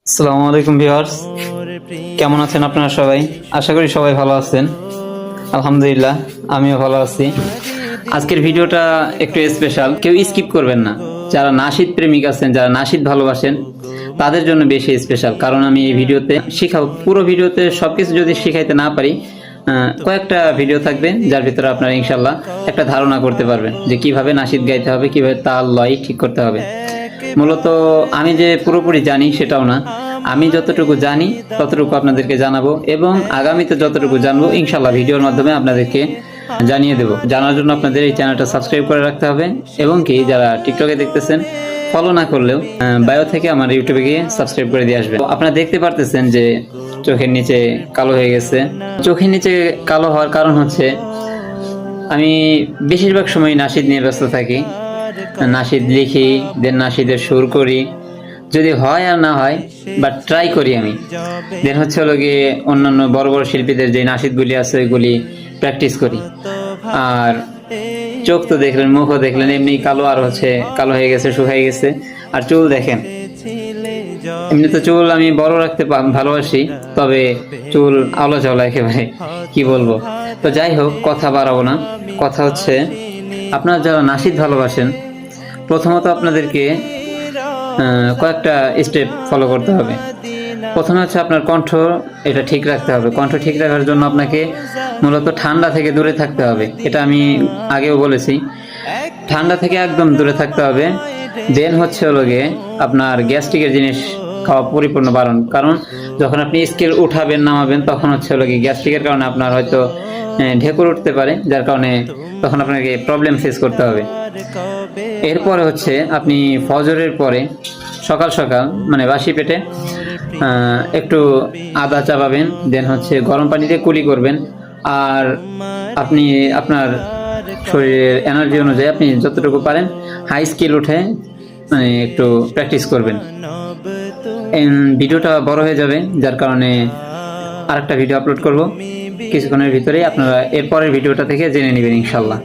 আসসালামু আলাইকুম ভিউয়ার্স, কেমন আছেন আপনারা সবাই? আশা করি সবাই ভালো আছেন। আলহামদুলিল্লাহ, আমিও ভালো আছি। আজকের ভিডিওটা একটু স্পেশাল, কেউ স্কিপ করবেন না। যারা নাশিদ প্রেমিক আছেন, যারা নাশিদ ভালোবাসেন, তাদের জন্য বেশি স্পেশাল। কারণ আমি এই ভিডিওতে শিখাবো, পুরো ভিডিওতে সবকিছু যদি শিখাইতে না পারি, কয়েকটা ভিডিও থাকবে যার ভিতরে আপনারা ইনশাল্লাহ একটা ধারণা করতে পারবেন যে কিভাবে নাশিদ গাইতে হবে, কিভাবে তাল লয় ঠিক করতে হবে। মূলত আমি যে পুরোপুরি জানি সেটাও না, আমি যতটুকু জানি ততটুকু আপনাদেরকে জানাবো, এবং আগামীতে যতটুকু জানবো ইনশাল্লাহ ভিডিওর মাধ্যমে আপনাদেরকে জানিয়ে দেবো। জানার জন্য আপনাদের এই চ্যানেলটা সাবস্ক্রাইব করে রাখতে হবে, এবং কি যারা টিকটকে দেখতেছেন ফলো না করলেও বায়ো থেকে আমার ইউটিউবে গিয়ে সাবস্ক্রাইব করে দিয়ে আসবেন। আপনারা দেখতে পারতেছেন যে চোখের নিচে কালো হয়ে গেছে। চোখের নিচে কালো হওয়ার কারণ হচ্ছে আমি বেশিরভাগ সময় নাশিদ নিয়ে ব্যস্ত থাকি। নাশিদ লিখি, দেন নাশিদের সুর করি, যদি হয় আর না হয় বাট ট্রাই করি আমি। দেন হচ্ছে হলো গিয়ে অন্যান্য বড় বড় শিল্পীদের যে নাশিদগুলি আছে ওইগুলি প্র্যাকটিস করি। আর চোখ তো দেখলেন, মুখও দেখলেন, এমনি কালো, আর হচ্ছে কালো হয়ে গেছে, শুকাই গেছে। আর চুল দেখেন, এমনি তো চুল আমি বড় রাখতে ভালোবাসি, তবে চুল আলো ঝালা একেবারে, কি বলবো। তো যাই হোক, কথা বাড়াবো না। কথা হচ্ছে, আপনারা যারা নাশিদ ভালোবাসেন, প্রথমত আপনাদেরকে কয়েকটা স্টেপ ফলো করতে হবে। প্রথমে হচ্ছে আপনার কণ্ঠ, এটা ঠিক রাখতে হবে। কণ্ঠ ঠিক রাখার জন্য আপনাকে মূলত ঠান্ডা থেকে দূরে থাকতে হবে। এটা আমি আগেও বলেছি, ঠান্ডা থেকে একদম দূরে থাকতে হবে। দেন হচ্ছে হলো গিয়ে আপনার গ্যাস্ট্রিকের জিনিস খাওয়া পরিপূর্ণ বারণ। কারণ যখন আপনি স্কেল উঠাবেন নামাবেন, তখন হচ্ছে হলো গিয়ে গ্যাস্ট্রিকের কারণে আপনার হয়তো ঢেকুর উঠতে পারে, যার কারণে তখন আপনাকে প্রবলেম ফেস করতে হবে। এরপরে হচ্ছে আপনি ফজরের পরে সকাল সকাল, মানে বাসি পেটে একটু আদা চাবাবেন, দেন হচ্ছে গরম পানিতে কুলি করবেন। আর আপনি আপনার শরীরের এনার্জি অনুযায়ী আপনি যতটুকু পারেন হাই স্কেল উঠে মানে একটু প্র্যাকটিস করবেন। ভিডিওটা বড় হয়ে যাবে, যার কারণে আরেকটা ভিডিও আপলোড করব কিছুক্ষণের ভিতরেই। আপনারা এরপরের ভিডিওটা থেকে জেনে নেবেন ইনশাল্লাহ।